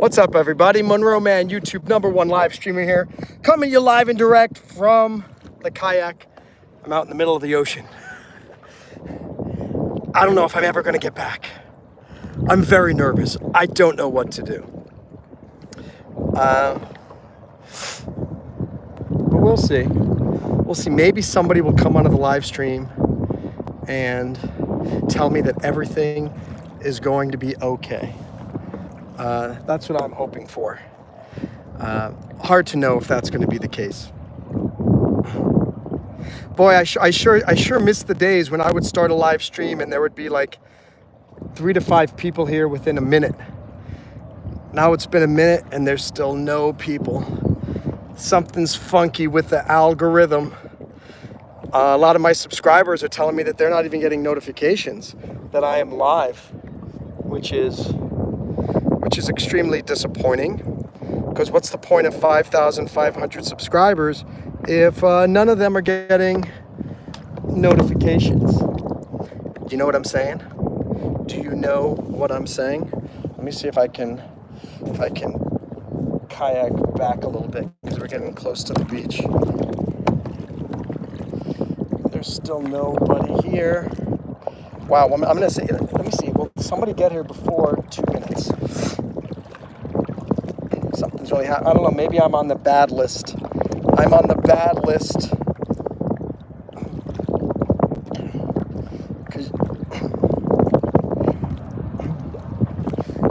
What's up, everybody? Monroe Mann, YouTube #1 live streamer here, coming to you live and direct from the Kayak. I'm out in the middle of the ocean. I don't know if I'm ever going to get back. I'm very nervous. I don't know what to do. But we'll see. We'll see. Maybe somebody will come onto the live stream and tell me that everything is going to be okay. That's what I'm hoping for. Hard to know if that's going to be the case. Boy, I sure miss the days when I would start a live stream and there would be like 3 to 5 people here within a minute. Now it's been a minute and there's still no people. Something's funky with the algorithm. A lot of my subscribers are telling me that they're not even getting notifications that I am live, which is extremely disappointing, because what's the point of 5,500 subscribers if none of them are getting notifications? You know what I'm saying? Do you know what I'm saying? Let me see if I can kayak back a little bit, because we're getting close to the beach. There's still nobody here. Wow, I'm gonna say, let me see, will somebody get here before 2 minutes? Something's really happening. I don't know, maybe I'm on the bad list. I'm on the bad list.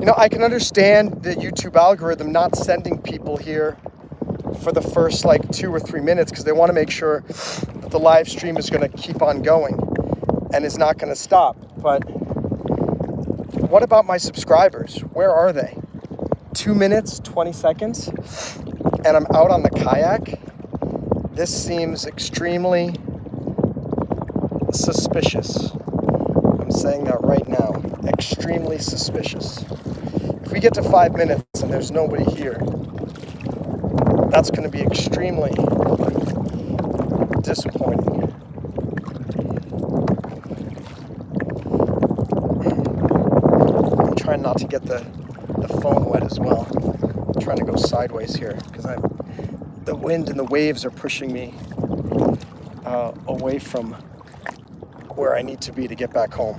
You know, I can understand the YouTube algorithm not sending people here for the first like 2 or 3 minutes, because they want to make sure that the live stream is going to keep on going and is not going to stop. But what about my subscribers? Where are they? 2 minutes, 20 seconds, and I'm out on the kayak? This seems extremely suspicious. I'm saying that right now. Extremely suspicious. If we get to 5 minutes and there's nobody here, that's going to be extremely disappointing. I'm trying not to get the phone wet as well. I'm trying to go sideways here because the wind and the waves are pushing me away from where I need to be to get back home.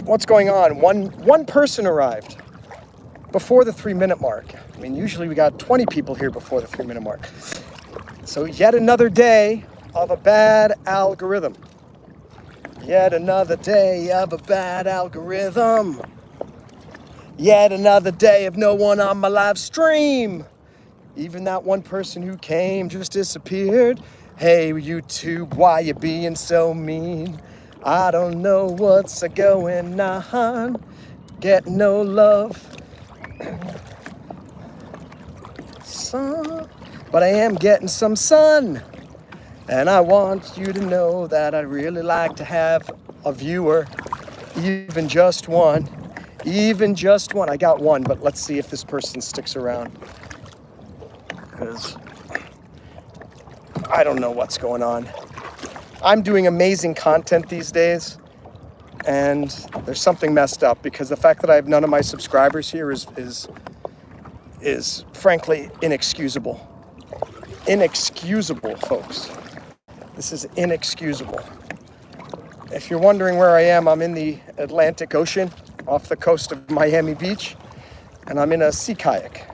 What's going on? One person arrived before the 3-minute mark. I mean, usually we got 20 people here before the 3-minute mark. So yet another day of a bad algorithm. Yet another day of a bad algorithm. Yet another day of no one on my live stream. Even that one person who came just disappeared. Hey, YouTube, why you being so mean? I don't know what's going on. Get no love. Sun, but I am getting some sun. And I want you to know that I'd really like to have a viewer, even just one. Even just one. I got one, but let's see if this person sticks around, because I don't know what's going on. I'm doing amazing content these days, and there's something messed up, because the fact that I have none of my subscribers here is frankly inexcusable. Inexcusable, folks. This is inexcusable. If you're wondering where I am, I'm in the Atlantic Ocean off the coast of Miami Beach, and I'm in a sea kayak.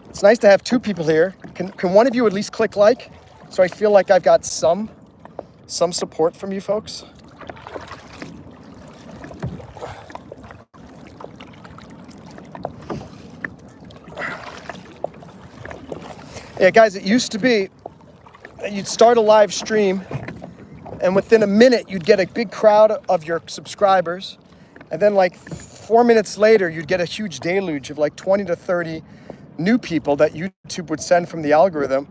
It's nice to have 2 people here. Can one of you at least click like, so I feel like I've got some support from you folks? Yeah, guys, it used to be that you'd start a live stream and within a minute you'd get a big crowd of your subscribers, and then like 4 minutes later you'd get a huge deluge of like 20 to 30 new people that YouTube would send from the algorithm.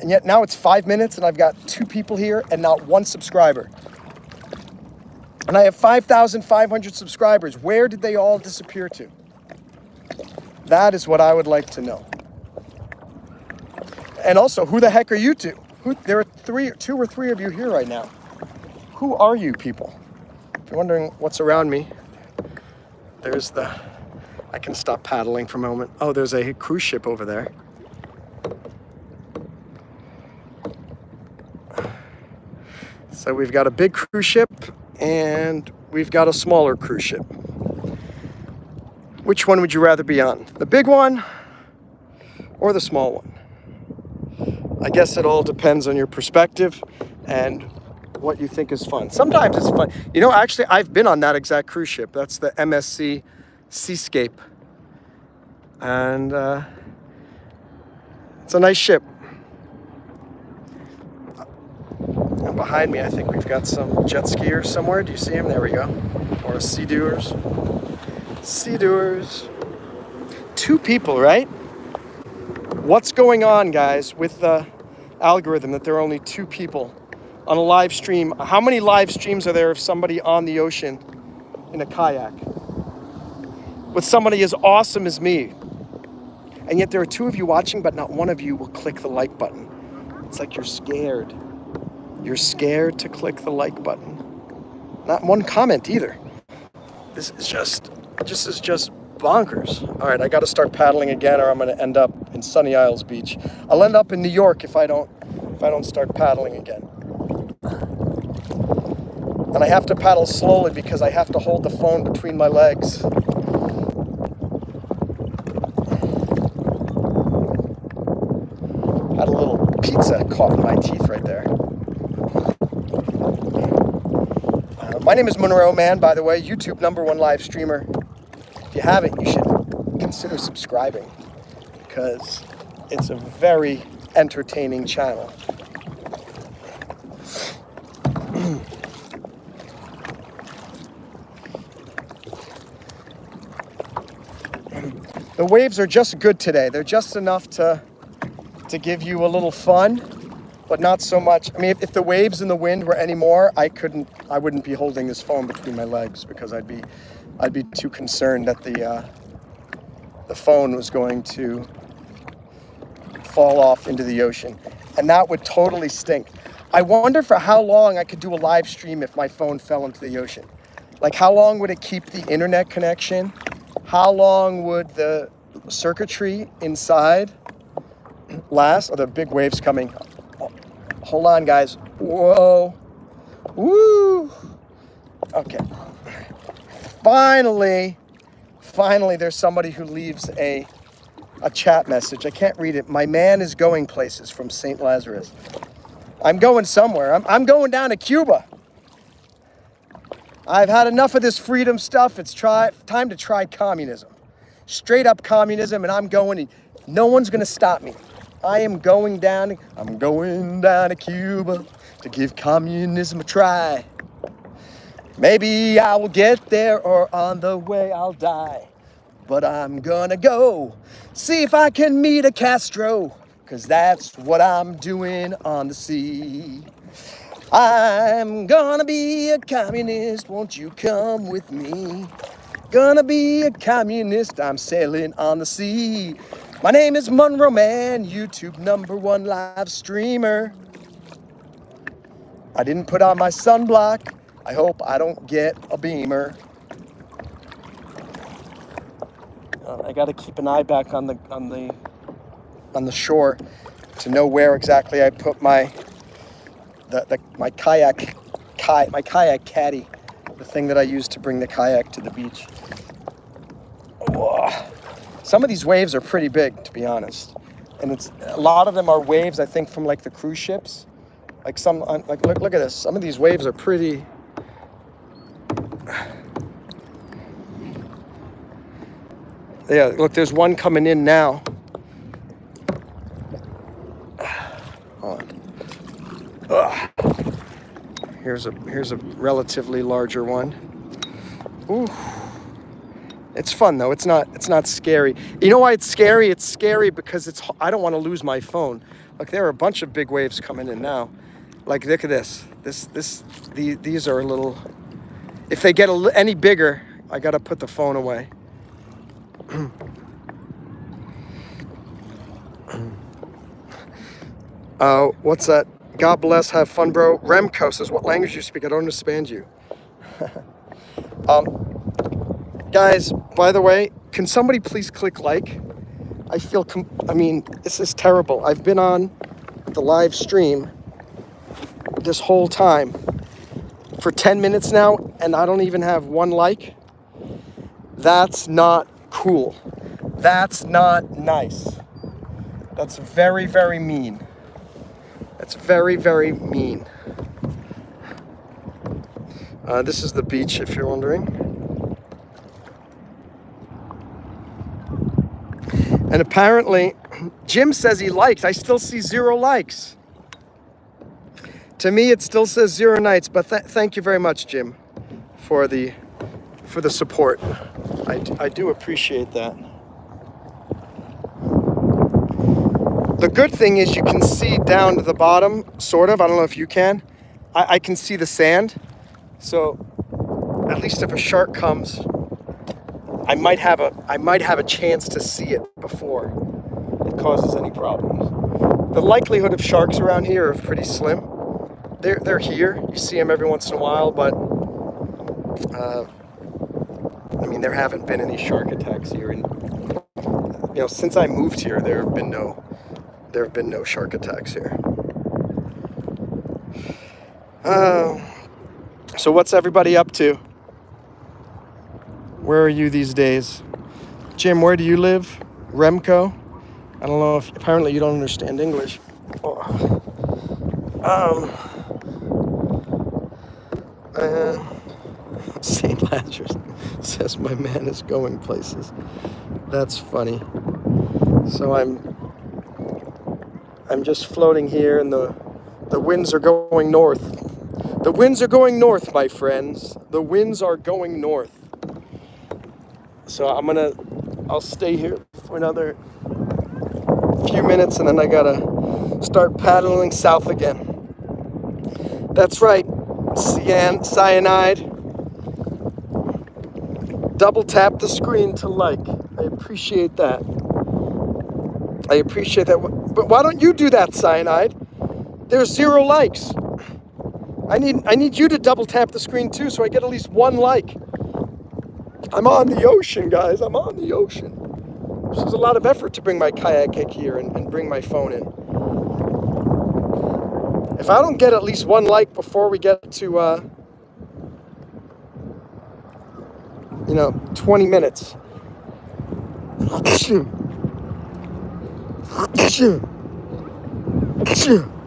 And yet now it's 5 minutes and I've got 2 people here and not 1 subscriber. And I have 5,500 subscribers. Where did they all disappear to? That is what I would like to know. And also, who the heck are you two? There are two or three of you here right now. Who are you people? If you're wondering what's around me, there's I can stop paddling for a moment. Oh, there's a cruise ship over there. So we've got a big cruise ship and we've got a smaller cruise ship. Which one would you rather be on? The big one or the small one? I guess it all depends on your perspective and what you think is fun. Sometimes it's fun. You know, actually, I've been on that exact cruise ship. That's the MSC Seascape. And it's a nice ship. And behind me, I think we've got some jet skiers somewhere. Do you see them? There we go. Or sea-doers. Sea-doers. 2 people, right? What's going on, guys, with the algorithm that there are only 2 people on a live stream? How many live streams are there of somebody on the ocean in a kayak with somebody as awesome as me? And yet there are 2 of you watching, but not one of you will click the like button. It's like you're scared. You're scared to click the like button. Not one comment either. This is just bonkers. All right, I got to start paddling again, or I'm going to end up in Sunny Isles Beach. I'll end up in New York if I don't start paddling again. And I have to paddle slowly because I have to hold the phone between my legs. Had a little pizza caught in my teeth right there. My name is Monroe Mann, by the way, YouTube #1 live streamer. If you haven't, you should consider subscribing because it's a very entertaining channel. The waves are just good today. They're just enough to give you a little fun, but not so much. I mean, if the waves and the wind were any more, I wouldn't be holding this phone between my legs because I'd be too concerned that the phone was going to fall off into the ocean, and that would totally stink. I wonder for how long I could do a live stream if my phone fell into the ocean. Like, how long would it keep the internet connection? How long would the circuitry inside last? Are the big waves coming? Hold on, guys. Whoa. Woo. Okay. Finally, there's somebody who leaves a chat message. I can't read it. My man is going places from St. Lazarus. I'm going somewhere. I'm going down to Cuba. I've had enough of this freedom stuff. It's time to try communism. Straight up communism, and I'm going, and no one's going to stop me. I'm going down to Cuba to give communism a try. Maybe I will get there, or on the way I'll die. But I'm gonna go see if I can meet a Castro, 'cause that's what I'm doing on the sea. I'm gonna be a communist, won't you come with me? Gonna be a communist, I'm sailing on the sea. My name is Monroe Mann, YouTube #1 live streamer. I didn't put on my sunblock. I hope I don't get a beamer. I gotta keep an eye back on the shore to know where exactly I put my kayak caddy, the thing that I use to bring the kayak to the beach. Whoa. Some of these waves are pretty big, to be honest, and a lot of them are waves, I think, from like the cruise ships. Like look at this. Some of these waves are pretty. Yeah, look, there's one coming in now. Hold on. Ugh. Here's a relatively larger one. Ooh. It's fun though. It's not scary. You know why it's scary? It's scary because I don't want to lose my phone. Look, there are a bunch of big waves coming in now. Like, look at this. These are a little. If they get any bigger, I gotta put the phone away. What's that? God bless, have fun, bro. Remco says, what language do you speak? I don't understand you. Guys, by the way, can somebody please click like? I feel, this is terrible. I've been on the live stream this whole time for 10 minutes now, and I don't even have one like. That's not cool. That's not nice. That's very, very mean. That's very, very mean. This is the beach, if you're wondering. And apparently, Jim says he liked. I still see 0 likes. To me, it still says 0 nights, but thank you very much, Jim, for the support. I do appreciate that. The good thing is you can see down to the bottom, sort of. I don't know if you can. I can see the sand. So at least if a shark comes, I might have a chance to see it before it causes any problems. The likelihood of sharks around here are pretty slim. They're here. You see them every once in a while, but there haven't been any shark attacks here. And since I moved here, there have been no shark attacks here. So what's everybody up to? Where are you these days? Jim, where do you live? Remco? I don't know if, apparently you don't understand English. St. Lazarus says my man is going places. That's funny. So I'm just floating here, and the winds are going north. The winds are going north, my friends. The winds are going north. So I'll stay here for another few minutes, and then I gotta start paddling south again. That's right, cyanide. Double tap the screen to like. I appreciate that. But why don't you do that, cyanide? There's 0 likes. I need you to double tap the screen too, so I get at least 1 like. I'm on the ocean, guys. I'm on the ocean. This is a lot of effort to bring my kayak here and bring my phone in. If I don't get at least 1 like before we get to 20 minutes,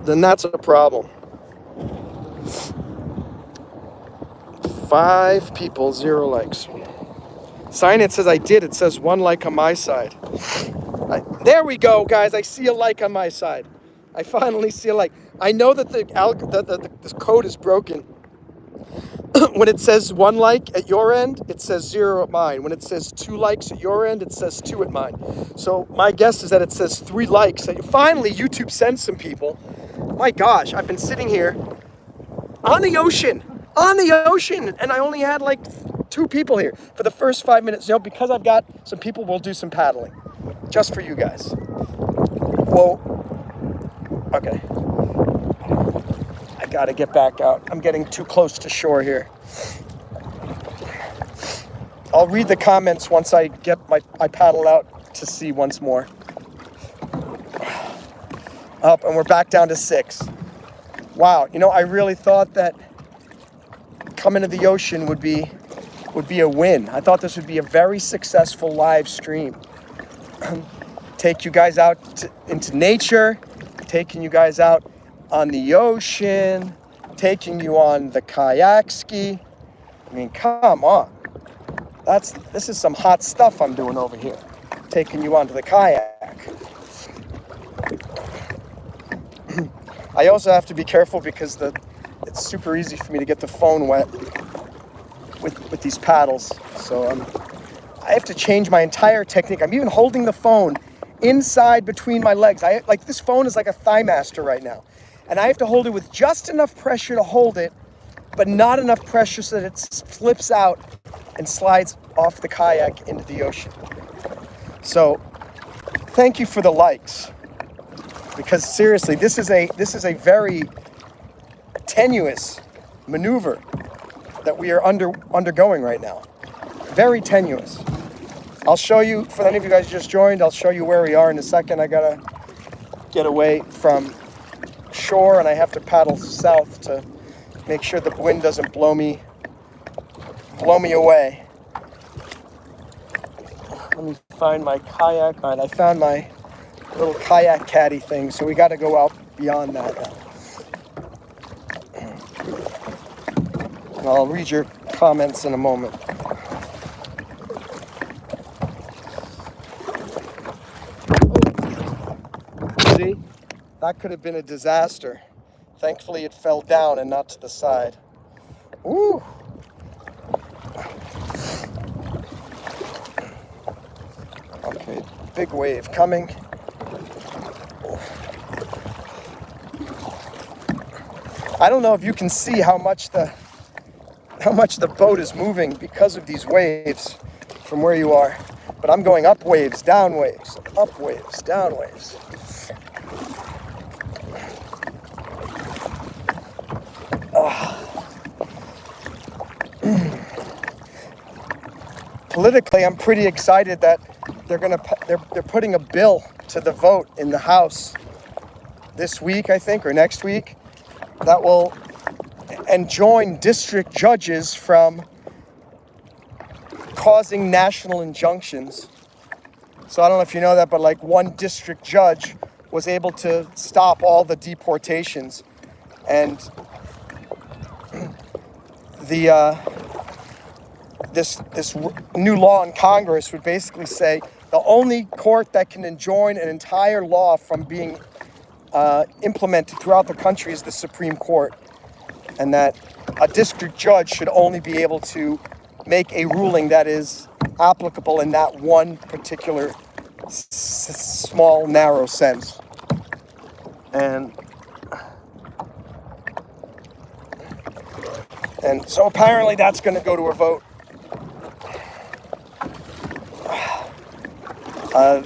then that's a problem. 5 people, 0 likes. Sign-it says I did. It says 1 like on my side. There we go, guys. I see a like on my side. I finally see a like. I know that the code is broken. When it says 1 like at your end, it says 0 at mine. When it says 2 likes at your end, it says 2 at mine. So my guess is that it says 3 likes. Finally, YouTube sends some people. My gosh, I've been sitting here on the ocean, and I only had like 2 people here for the first 5 minutes. Because I've got some people, we'll do some paddling just for you guys. Whoa. Okay. I gotta get back out. I'm getting too close to shore here. I'll read the comments once I get my paddle out to sea once more. Up, and we're back down to 6. Wow, I really thought that coming to the ocean would be a win. I thought this would be a very successful live stream. Take you guys out into nature, taking you guys out on the ocean, taking you on the kayak ski. Come on. This is some hot stuff I'm doing over here. Taking you onto the kayak. I also have to be careful because it's super easy for me to get the phone wet with these paddles. So I have to change my entire technique. I'm even holding the phone inside between my legs. This phone is like a thigh master right now. And I have to hold it with just enough pressure to hold it but not enough pressure so that it flips out and slides off the kayak into the ocean. So thank you for the likes, because seriously, this is a very tenuous maneuver that we are undergoing right now. Very tenuous. I'll show you, for any of you guys who just joined, I'll show you where we are in a second. I gotta get away from shore and I have to paddle south to make sure the wind doesn't blow me away. Let me find my kayak. All right, I found my little kayak caddy thing, so we got to go out beyond that now. And I'll read your comments in a moment. See, that could have been a disaster. Thankfully, it fell down and not to the side. Woo! Okay, big wave coming. I don't know if you can see how much the boat is moving because of these waves from where you are, but I'm going up waves, down waves, up waves, down waves. Politically, I'm pretty excited that they're putting a bill to the vote in the House this week, I think, or next week, that will enjoin district judges from causing national injunctions. So I don't know if you know that, but like one district judge was able to stop all the deportations, and this new law in Congress would basically say the only court that can enjoin an entire law from being implemented throughout the country is the Supreme Court, and that a district judge should only be able to make a ruling that is applicable in that one particular small, narrow sense. And so apparently that's going to go to a vote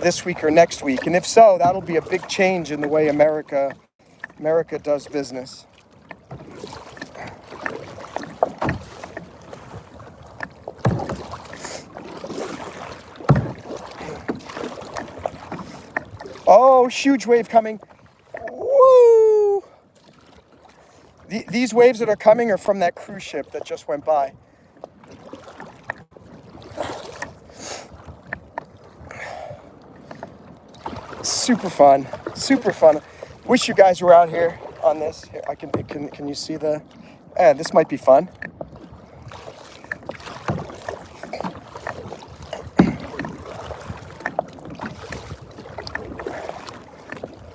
this week or next week. And if so, that'll be a big change in the way America does business. Oh, huge wave coming. Woo! These waves that are coming are from that cruise ship that just went by. Super fun, super fun. Wish you guys were out here on this. Here, can you see the? This might be fun.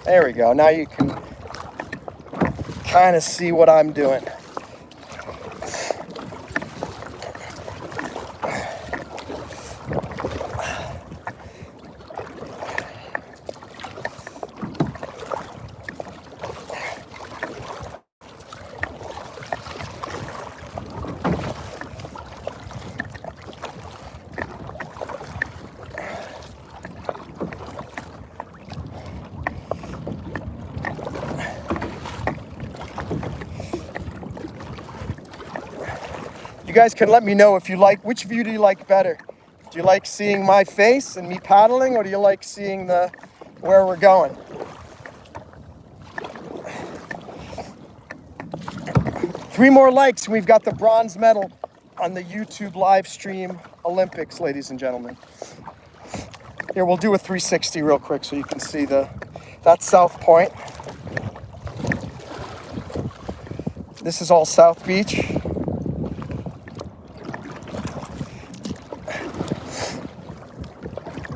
There we go. Now you can kind of see what I'm doing. You guys can let me know if you like, which view do you like better? Do you like seeing my face and me paddling, or do you like seeing where we're going? Three more likes and we've got the bronze medal on the YouTube live stream Olympics, ladies and gentlemen. Here, we'll do a 360 real quick so you can see that's South Point. This is all South Beach.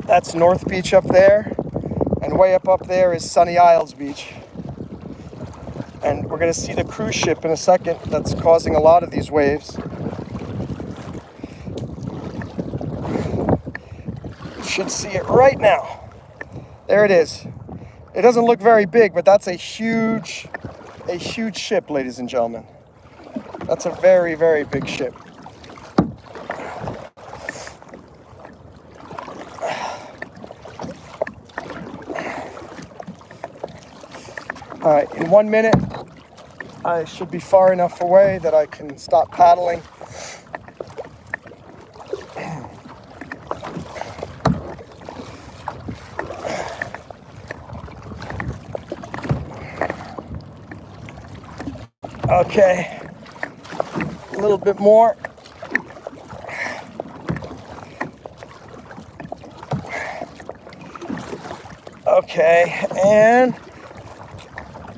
That's North Beach up there, and way up there is Sunny Isles Beach. And we're gonna see the cruise ship in a second that's causing a lot of these waves. You should see it right now. There it is. It doesn't look very big, but that's a huge ship, ladies and gentlemen. That's a very, very big ship. All right, in 1 minute, I should be far enough away that I can stop paddling. Okay, a little bit more. Okay, and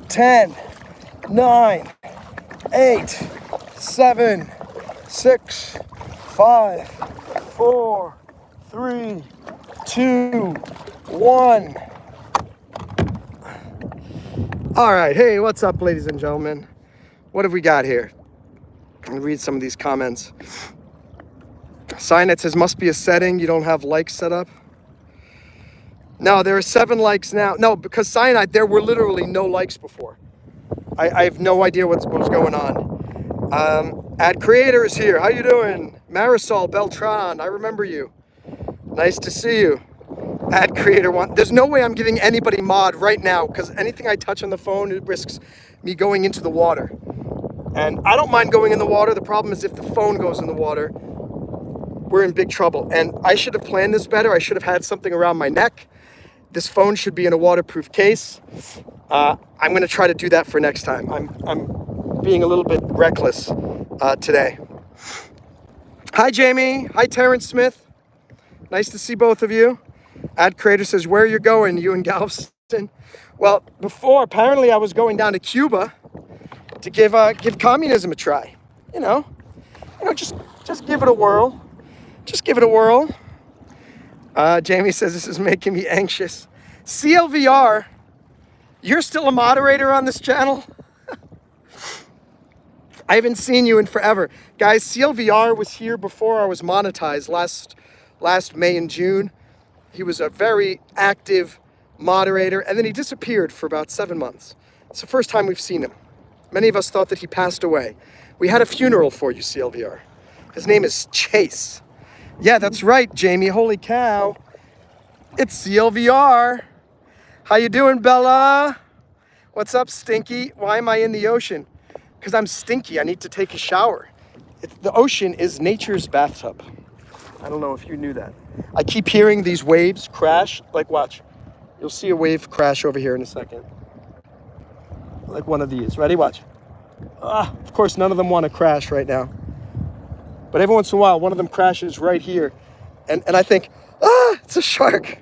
10, 9, 8, 7, 6, 5, 4, 3, 2, 1. All right, hey, what's up, ladies and gentlemen? What have we got here? I'll read some of these comments. Sign that says, must be a setting. You don't have likes set up. No, there are 7 likes now. No, because Cyanide, there were literally no likes before. I have no idea what was going on. Ad Creator is here. How you doing? Marisol Beltran, I remember you. Nice to see you. Ad Creator one. There's no way I'm giving anybody mod right now because anything I touch on the phone, it risks me going into the water. And I don't mind going in the water. The problem is if the phone goes in the water, we're in big trouble. And I should have planned this better. I should have had something around my neck. This phone should be in a waterproof case. I'm going to try to do that for next time. I'm being a little bit reckless today. Hi, Jamie. Hi, Terrence Smith. Nice to see both of you. Ad Creator says, where are you going, you in Galveston? Well, before, apparently I was going down to Cuba to give communism a try. You know, just give it a whirl. Just give it a whirl. Jamie says, this is making me anxious. CLVR, you're still a moderator on this channel? I haven't seen you in forever. Guys, CLVR was here before I was monetized last May and June. He was a very active moderator, and then he disappeared for about 7 months. It's the first time we've seen him. Many of us thought that he passed away. We had a funeral for you, CLVR. His name is Chase. Yeah, that's right, Jamie. Holy cow. It's CLVR. How you doing, Bella? What's up, Stinky? Why am I in the ocean? Because I'm stinky. I need to take a shower. The ocean is nature's bathtub. I don't know if you knew that. I keep hearing these waves crash. Like, watch. You'll see a wave crash over here in a second. Like one of these. Ready? Watch. Of course, none of them want to crash right now. But every once in a while, one of them crashes right here. And I think, it's a shark.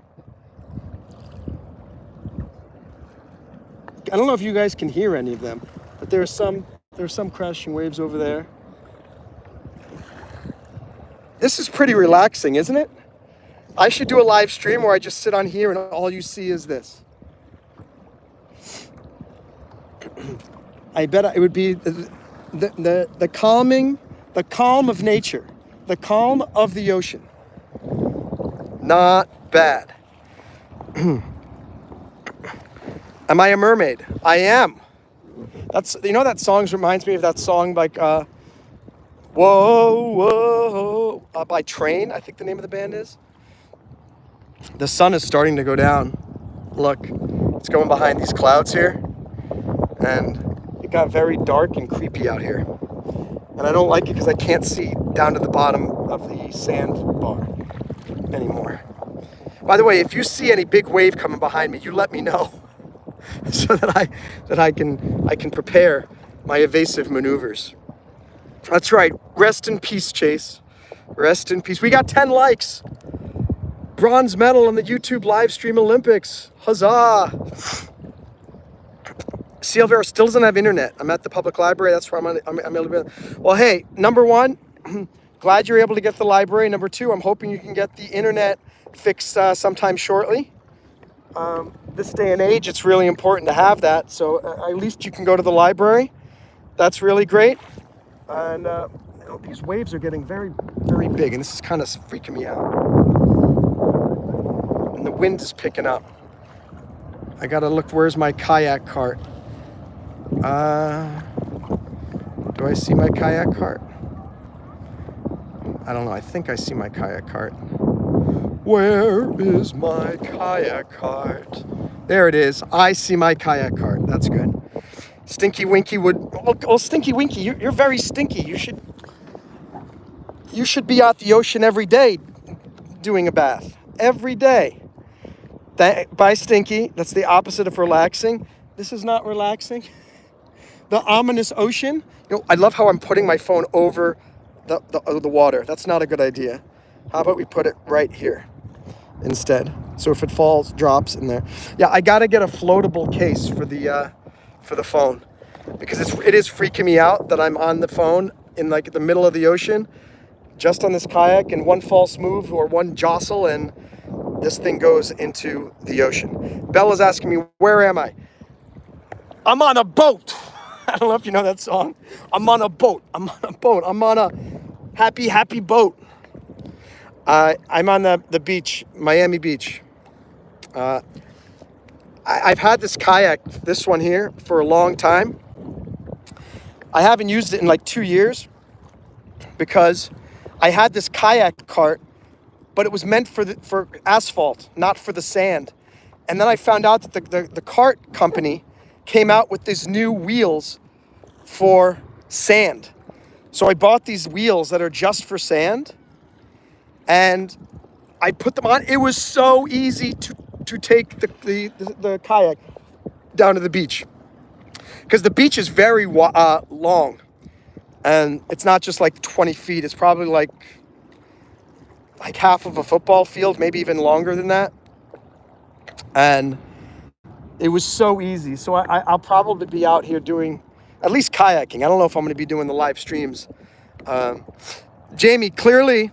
I don't know if you guys can hear any of them, but there's some crashing waves over there. This is pretty relaxing, isn't it? I should do a live stream where I just sit on here and all you see is this. I bet it would be the calm of nature, the calm of the ocean. Not bad. Am I a mermaid? I am. That song reminds me of that song like Whoa, Whoa, by Train, I think the name of the band is. The sun is starting to go down. Look, it's going behind these clouds here. And it got very dark and creepy out here. And I don't like it because I can't see down to the bottom of the sandbar anymore. By the way, if you see any big wave coming behind me, you let me know so that I can prepare my evasive maneuvers. That's right. Rest in peace, Chase. Rest in peace. We got 10 likes. Bronze medal on the YouTube live stream Olympics. Huzzah. CLVR still doesn't have internet. I'm at the public library. That's where I'm able to be. Well, hey, number one, glad you're able to get the library. Number two, I'm hoping you can get the internet fixed sometime shortly. This day and age, it's really important to have that. So at least you can go to the library. That's really great. And these waves are getting very, very big. And this is kind of freaking me out. And the wind is picking up. I got to look, where's my kayak cart? Do Do I see my kayak cart? I don't know. I think I see my kayak cart. Where is my kayak cart? There it is. I see my kayak cart. That's good. Stinky Winky would... Oh, Stinky Winky, you're very stinky. You should be at the ocean every day doing a bath. Every day. Bye, Stinky. That's the opposite of relaxing. This is not relaxing. The ominous ocean. I love how I'm putting my phone over the water. That's not a good idea. How about we put it right here instead? So if it falls, drops in there. Yeah, I gotta get a floatable case for the phone, because it is freaking me out that I'm on the phone in like the middle of the ocean, just on this kayak, and one false move or one jostle and this thing goes into the ocean. Bella's asking me, where am I? I'm on a boat. I don't know if you know that song. I'm on a boat. I'm on a boat. I'm on a happy, happy boat. I'm on the beach, Miami Beach. I've had this kayak, this one here, for a long time. I haven't used it in like 2 years because I had this kayak cart, but it was meant for asphalt, not for the sand. And then I found out that the cart company came out with these new wheels for sand. So I bought these wheels that are just for sand, and I put them on. It was so easy to take the kayak down to the beach, because the beach is very long, and it's not just like 20 feet. It's probably like half of a football field, maybe even longer than that. And it was so easy. So I'll probably be out here doing at least kayaking. I don't know if I'm going to be doing the live streams. Jamie, clearly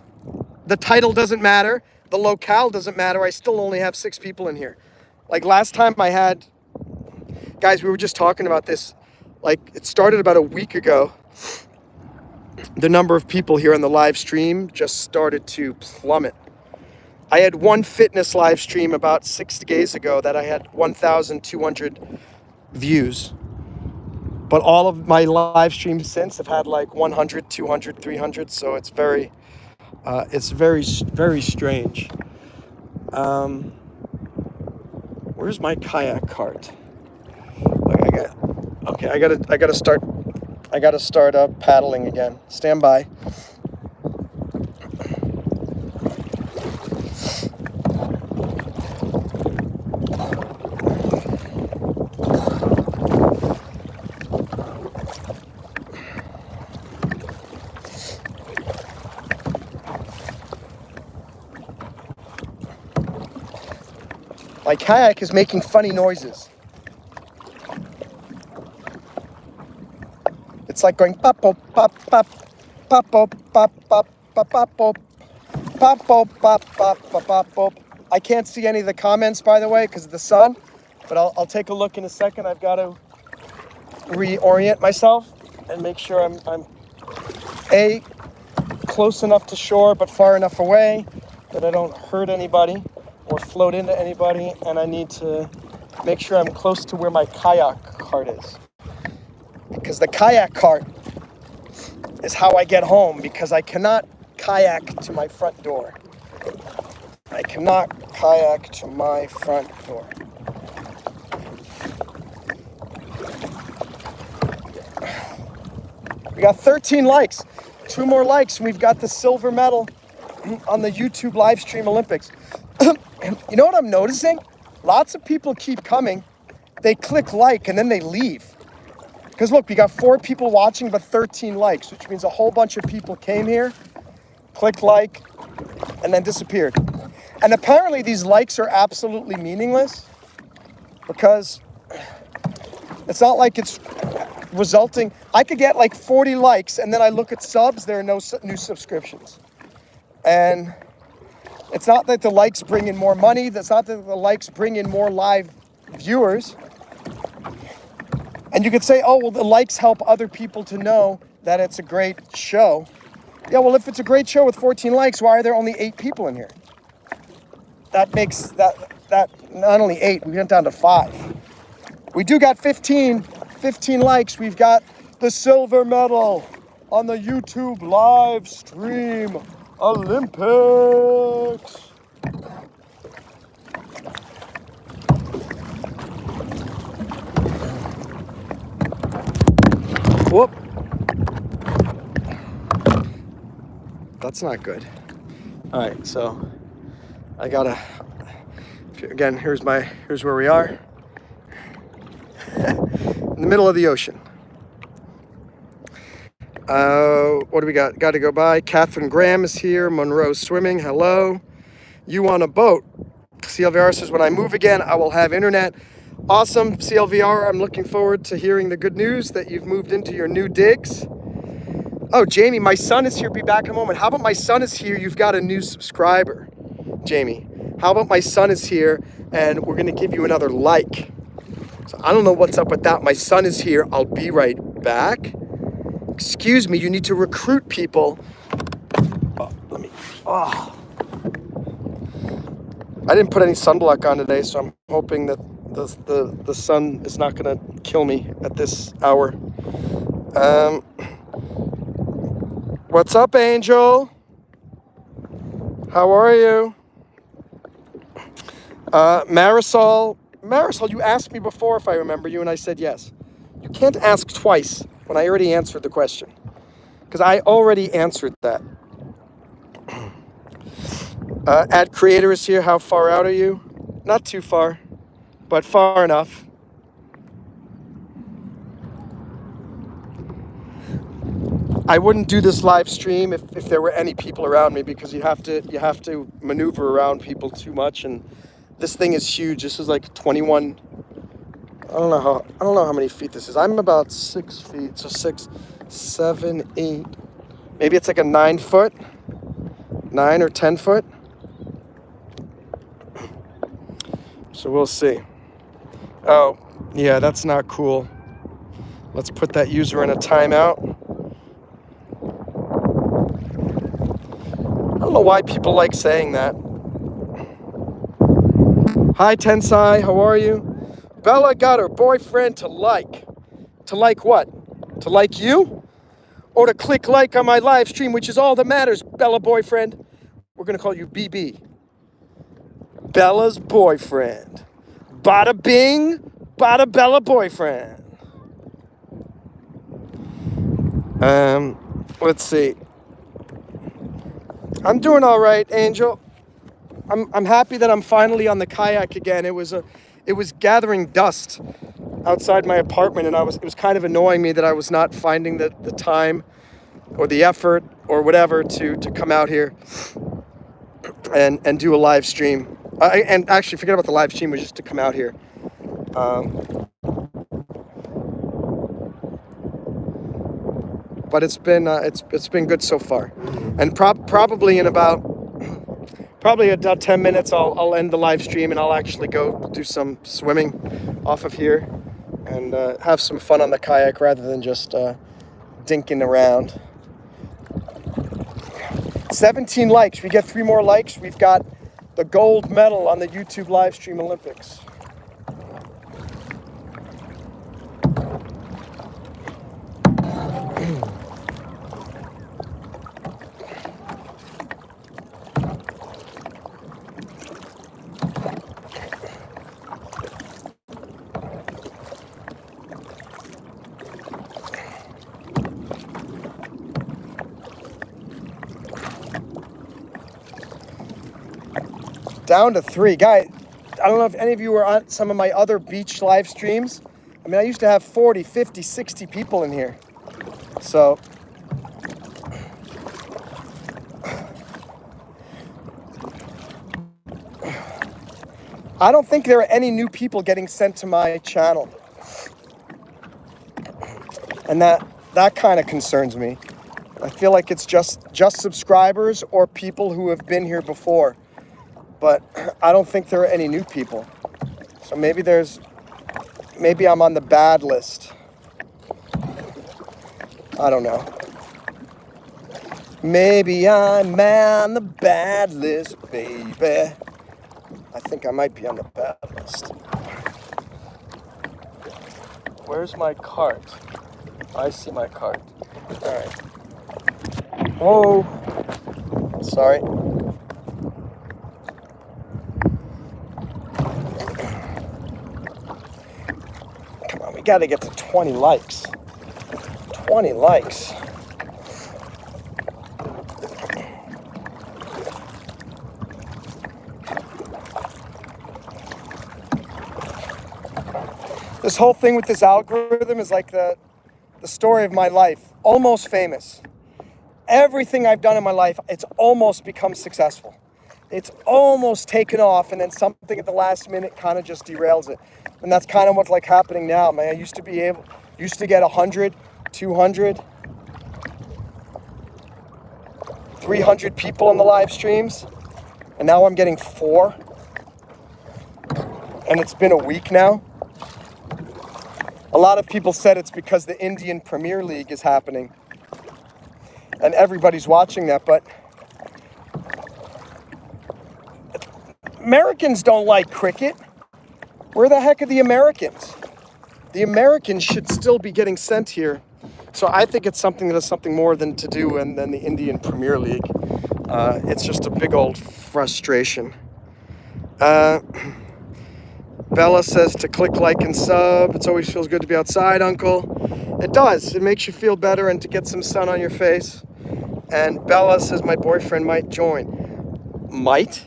the title doesn't matter. The locale doesn't matter. I still only have 6 people in here. Like last time I had, guys, we were just talking about this. Like it started about a week ago. The number of people here on the live stream just started to plummet. I had one fitness live stream about 6 days ago that I had 1,200 views. But all of my live streams since have had like 100, 200, 300. So it's very, very strange. Where's my kayak cart? I gotta start paddling again. Stand by. My kayak is making funny noises. It's like going pop pop pop pop pop pop pop pop pop pop pop pop pop pop pop pop. I can't see any of the comments, by the way, because of the sun, but I'll take a look in a second. I've got to reorient myself and make sure I'm close enough to shore but far enough away that I don't hurt anybody or float into anybody, and I need to make sure I'm close to where my kayak cart is. Because the kayak cart is how I get home, because I cannot kayak to my front door. I cannot kayak to my front door. We got 13 likes. 2 more likes, and we've got the silver medal on the YouTube live stream Olympics. You know what I'm noticing? Lots of people keep coming. They click like and then they leave. Because look, we got 4 people watching but 13 likes, which means a whole bunch of people came here, clicked like, and then disappeared. And apparently these likes are absolutely meaningless, because it's not like it's resulting. I could get like 40 likes and then I look at subs, there are no new subscriptions. And it's not that the likes bring in more money. That's not that the likes bring in more live viewers. And you could say, oh, well, the likes help other people to know that it's a great show. Yeah, well, if it's a great show with 14 likes, why are there only 8 people in here? That makes that not only 8, we went down to 5. We do got 15 likes. We've got the silver medal on the YouTube live stream Olympics. Whoop. That's not good. All right, so I gotta, again, here's where we are. In the middle of the ocean. What do we got? Got to go by. Catherine Graham is here. Monroe Swimming. Hello. You on a boat. CLVR says, when I move again, I will have internet. Awesome, CLVR. I'm looking forward to hearing the good news that you've moved into your new digs. Oh, Jamie, my son is here. Be back in a moment. How about my son is here? You've got a new subscriber, Jamie. How about my son is here and we're going to give you another like? So I don't know what's up with that. My son is here. I'll be right back. Excuse me, you need to recruit people. I didn't put any sunblock on today, so I'm hoping that the sun is not gonna kill me at this hour. What's up, Angel? How are you? Marisol, you asked me before if I remember you, and I said yes. You can't ask twice when I already answered the question, because I already answered that. Ad creator is here. How far out are you? Not too far, but far enough. I wouldn't do this live stream if there were any people around me, because you have to maneuver around people too much, and this thing is huge. This is like 21. I don't know how many feet this is. I'm about 6 feet, so 6, 7, 8. Maybe it's like a 9 foot, 9 or 10 foot. So we'll see. Oh, yeah, that's not cool. Let's put that user in a timeout. I don't know why people like saying that. Hi, Tensai, how are you? Bella got her boyfriend to like. To like what? To like you? Or to click like on my live stream, which is all that matters, Bella boyfriend. We're going to call you BB. Bella's boyfriend. Bada bing, bada Bella boyfriend. Let's see. I'm doing all right, Angel. I'm happy that I'm finally on the kayak again. It was gathering dust outside my apartment, and it was kind of annoying me that I was not finding the time or the effort or whatever to come out here and do a live stream. And actually, forget about the live stream, was just to come out here. But it's been good so far, and probably in about 10 minutes I'll end the live stream and I'll actually go do some swimming off of here and have some fun on the kayak rather than just dinking around. 17 likes. We get 3 more likes. We've got the gold medal on the YouTube live stream Olympics. Down to 3. Guys, I don't know if any of you were on some of my other beach live streams. I mean, I used to have 40, 50, 60 people in here. So I don't think there are any new people getting sent to my channel. And that kind of concerns me. I feel like it's just subscribers or people who have been here before. But I don't think there are any new people. So maybe I'm on the bad list. I don't know. Maybe I'm on the bad list, baby. I think I might be on the bad list. Where's my cart? I see my cart. All right. Whoa. Sorry. Come on, we got to get to 20 likes. 20 likes. This whole thing with this algorithm is like the story of my life. Almost famous. Everything I've done in my life, it's almost become successful. It's almost taken off, and then something at the last minute kind of just derails it. And that's kind of what's like happening now, man. I used to get 100, 200, 300 people on the live streams, and now I'm getting 4. And it's been a week now. A lot of people said it's because the Indian Premier League is happening and everybody's watching that, but Americans don't like cricket. Where the heck are the Americans? The Americans should still be getting sent here. So I think it's something that has something more than to do than the Indian Premier League. It's just a big old frustration. Bella says to click like and sub. It always feels good to be outside, Uncle. It does. It makes you feel better and to get some sun on your face. And Bella says my boyfriend might join. Might?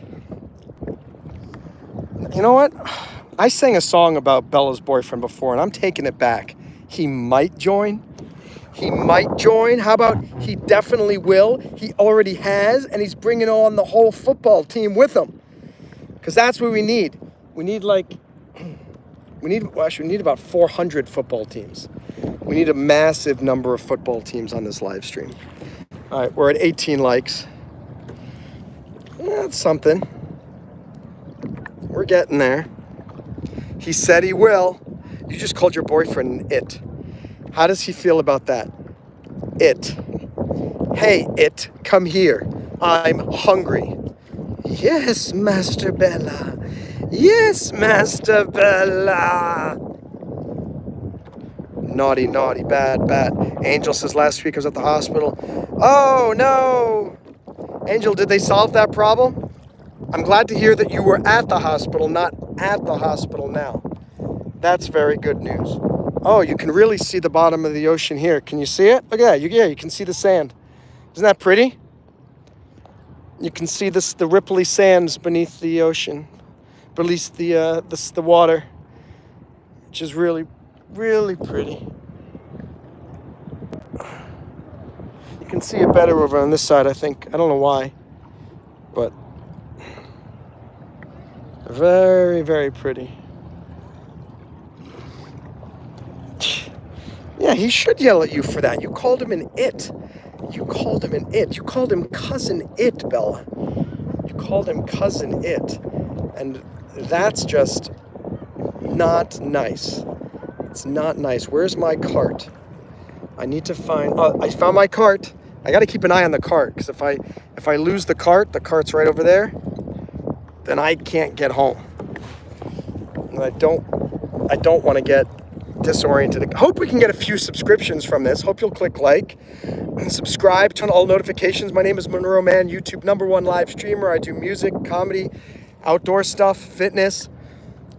You know what? I sang a song about Bella's boyfriend before, and I'm taking it back. He might join. He might join. How about he definitely will? He already has, and he's bringing on the whole football team with him. Because that's what we need. We need about 400 football teams. We need a massive number of football teams on this live stream. All right, we're at 18 likes. That's something. We're getting there. He said he will. You just called your boyfriend it. How does he feel about that? It. Hey, it, come here. I'm hungry. Yes, Master Bella. Yes, Master Bella. Naughty, naughty, bad, bad. Angel says last week I was at the hospital. Oh, no. Angel, did they solve that problem? I'm glad to hear that you were at the hospital, not at the hospital now. That's very good news. Oh, you can really see the bottom of the ocean here. Can you see it? Look at that. You can see the sand. Isn't that pretty? You can see the ripply sands beneath the ocean, beneath the water, which is really, really pretty. You can see it better over on this side, I think. I don't know why, but very, very pretty. Yeah, he should yell at you for that. You called him an it. You called him an it. You called him cousin it, Bella. You called him cousin it. And that's just not nice. It's not nice. Where's my cart? I need to find... Oh, I found my cart. I got to keep an eye on the cart, because if I lose the cart's right over there, then I can't get home. And I don't want to get disoriented. Hope we can get a few subscriptions from this. Hope you'll click like and subscribe, turn on all notifications. My name is Monroe Mann, YouTube #1 live streamer. I do music, comedy, outdoor stuff, fitness,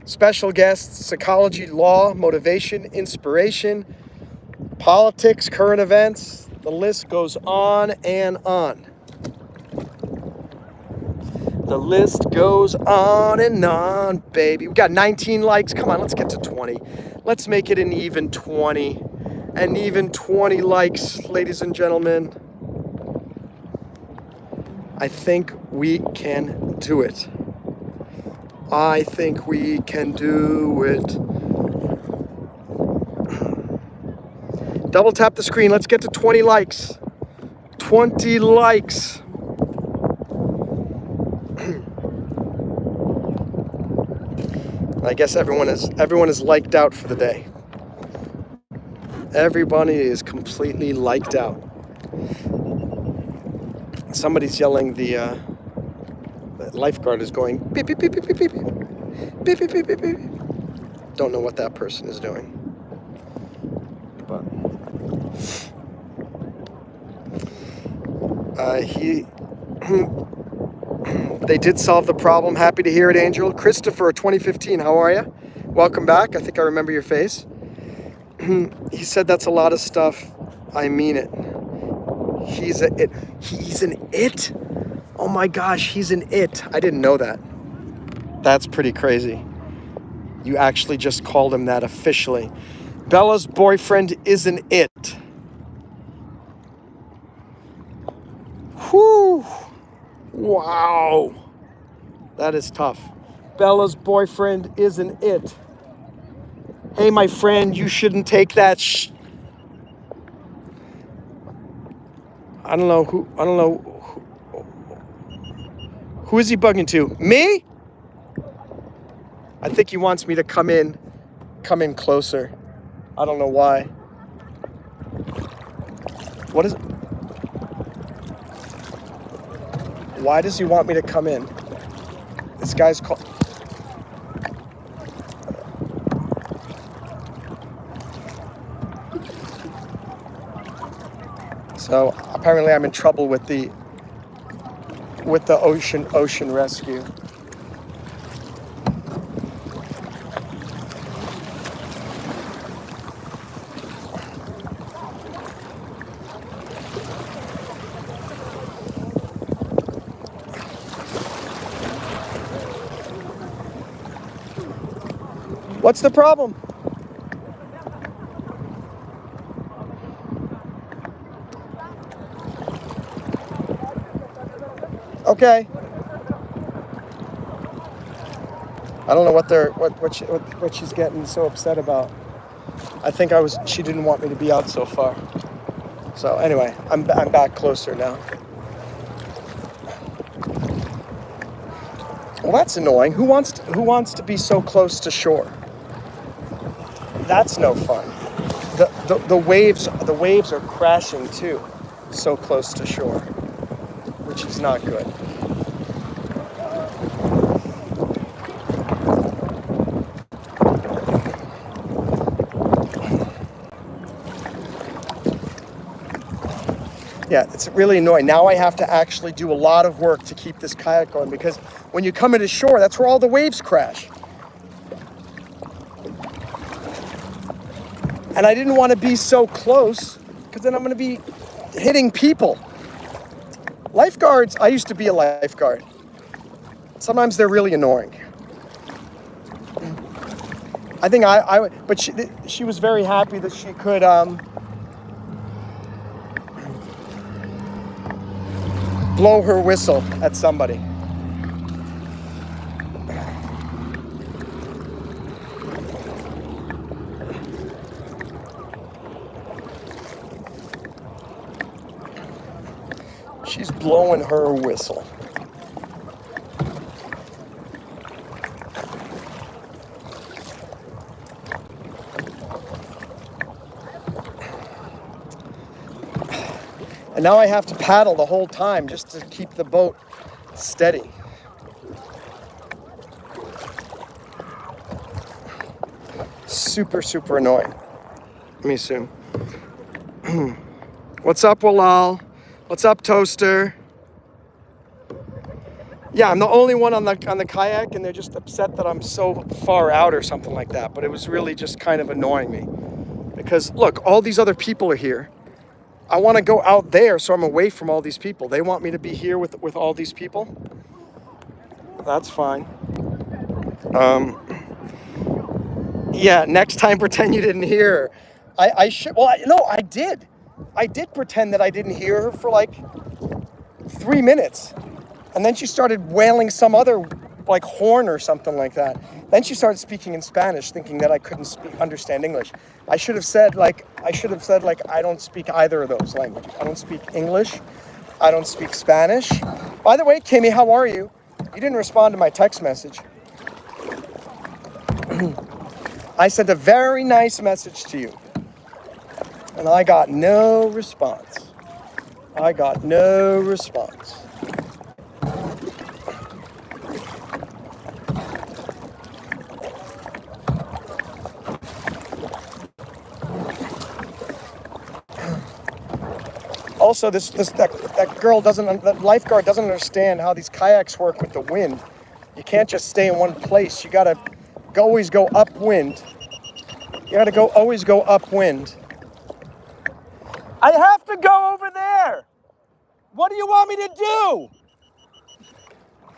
special guests, psychology, law, motivation, inspiration, politics, current events. The list goes on and on. The list goes on and on, baby. We got 19 likes. Come on, let's get to 20. Let's make it an even 20. An even 20 likes, ladies and gentlemen. I think we can do it. I think we can do it. Double tap the screen. Let's get to 20 likes. 20 likes. I guess everyone is liked out for the day. Everybody is completely liked out. Somebody's yelling. The lifeguard is going beep beep beep beep beep beep beep beep beep beep beep. Don't know what that person is doing, but They did solve the problem. Happy to hear it, Angel. Christopher, 2015, how are you? Welcome back. I think I remember your face. He said that's a lot of stuff. I mean it. He's an it. He's an it? Oh my gosh, he's an it. I didn't know that. That's pretty crazy. You actually just called him that officially. Bella's boyfriend is an it. Whew. Wow. That is tough. Bella's boyfriend is an it. Hey, my friend, you shouldn't take that I don't know who is he bugging to? Me? I think he wants me to come in closer. I don't know why. What is it? Why does he want me to come in? This guy's called. So apparently I'm in trouble with the ocean rescue. What's the problem? Okay. I don't know what she's getting so upset about. I think she didn't want me to be out so far. So anyway, I'm back closer now. Well, that's annoying. Who wants to be so close to shore? That's no fun. The waves are crashing too, so close to shore, which is not good. Yeah, it's really annoying. Now I have to actually do a lot of work to keep this kayak going, because when you come into shore, that's where all the waves crash. And I didn't want to be so close, because then I'm going to be hitting people. Lifeguards, I used to be a lifeguard. Sometimes they're really annoying. I think but she was very happy that she could blow her whistle at somebody. She's blowing her whistle. And now I have to paddle the whole time just to keep the boat steady. Super, super annoying. Let me zoom. What's up, Walal? What's up, Toaster? Yeah, I'm the only one on the kayak, and they're just upset that I'm so far out or something like that. But it was really just kind of annoying me. Because, look, all these other people are here. I want to go out there so I'm away from all these people. They want me to be here with all these people. That's fine. Yeah, next time pretend you didn't hear her. I should. Well, no, I did. I did pretend that I didn't hear her for like 3 minutes. And then she started wailing some other like horn or something like that. Then she started speaking in Spanish, thinking that I couldn't understand English. I should have said like I don't speak either of those languages. I don't speak English. I don't speak Spanish. By the way, Kimmy, how are you? You didn't respond to my text message. I sent a very nice message to you, and I got no response. I got no response. Also, that girl that lifeguard doesn't understand how these kayaks work with the wind. You can't just stay in one place. You gotta always go upwind. You gotta always go upwind. I have to go over there. What do you want me to do?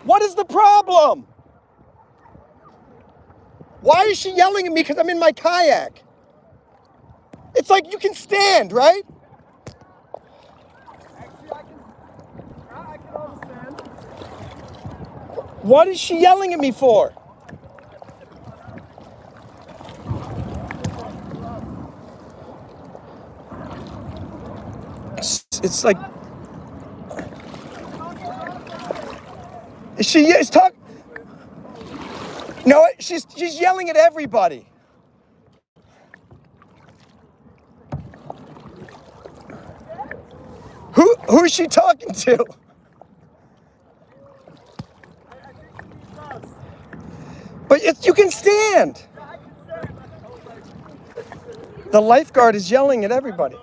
What is the problem? Why is she yelling at me because I'm in my kayak? It's like you can stand, right? Actually, I can understand. What is she yelling at me for? It's like, is talk? No, she's yelling at everybody. Who is she talking to? But you can stand. The lifeguard is yelling at everybody.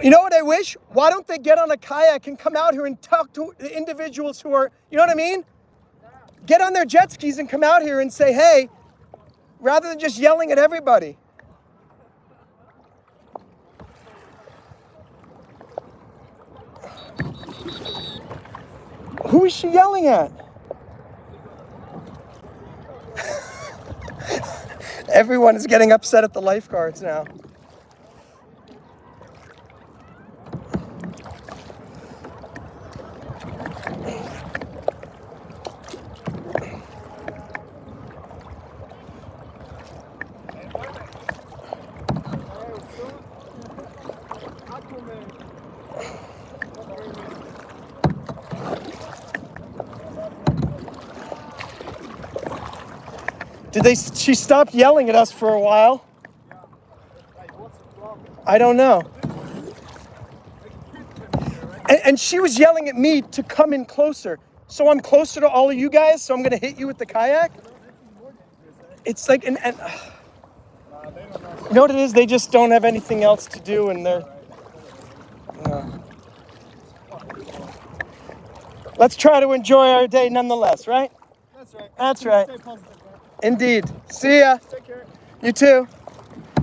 You know what I wish? Why don't they get on a kayak and come out here and talk to the individuals who are, you know what I mean? Get on their jet skis and come out here and say, hey, rather than just yelling at everybody. Who is she yelling at? Everyone is getting upset at the lifeguards now. She stopped yelling at us for a while. I don't know. And she was yelling at me to come in closer. So I'm closer to all of you guys, so I'm going to hit you with the kayak. It's like, and you know what it is? They just don't have anything else to do, and they're... Let's try to enjoy our day nonetheless, right? That's right. That's right. Stay positive, man. Indeed. See ya. Take care. You too.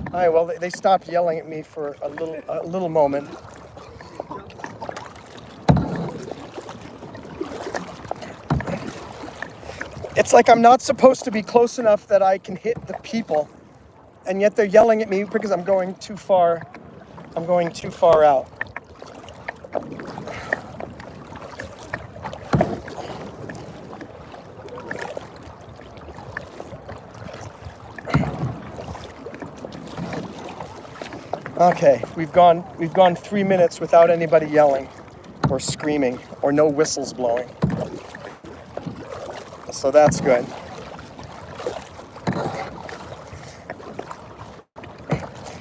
All right, well, they stopped yelling at me for a little moment. It's like I'm not supposed to be close enough that I can hit the people, and yet they're yelling at me because I'm going too far. I'm going too far out. Okay, we've gone 3 minutes without anybody yelling or screaming or no whistles blowing. So that's good.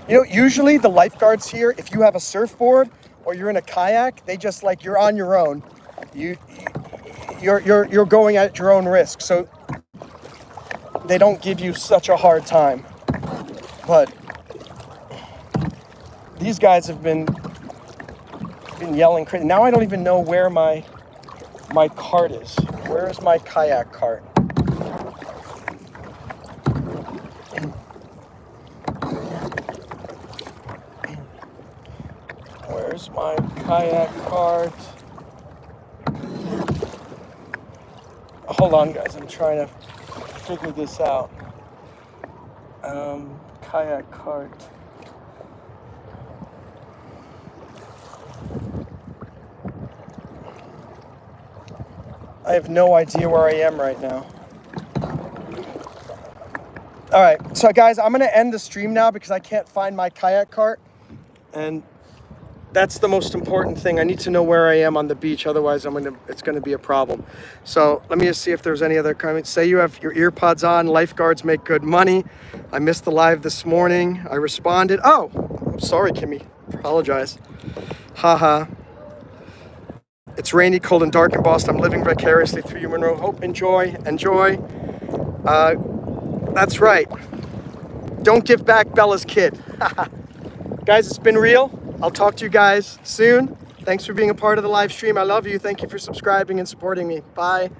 You know, usually the lifeguards here, if you have a surfboard or you're in a kayak, they just like, you're on your own. You're going at your own risk. So they don't give you such a hard time. But these guys have been yelling crazy. Now I don't even know where my cart is. Where is my kayak cart? Where's my kayak cart? Hold on, guys. I'm trying to figure this out. Kayak cart. I have no idea where I am right now. All right, so guys, I'm gonna end the stream now because I can't find my kayak cart. And that's the most important thing. I need to know where I am on the beach, otherwise it's gonna be a problem. So let me just see if there's any other comments. Say you have your ear pods on, lifeguards make good money. I missed the live this morning. I responded. Oh, I'm sorry, Kimmy, apologize. Haha. It's rainy, cold, and dark in Boston. I'm living vicariously through you, Monroe. Hope, enjoy. That's right. Don't give back Bella's kid. Guys, it's been real. I'll talk to you guys soon. Thanks for being a part of the live stream. I love you. Thank you for subscribing and supporting me. Bye.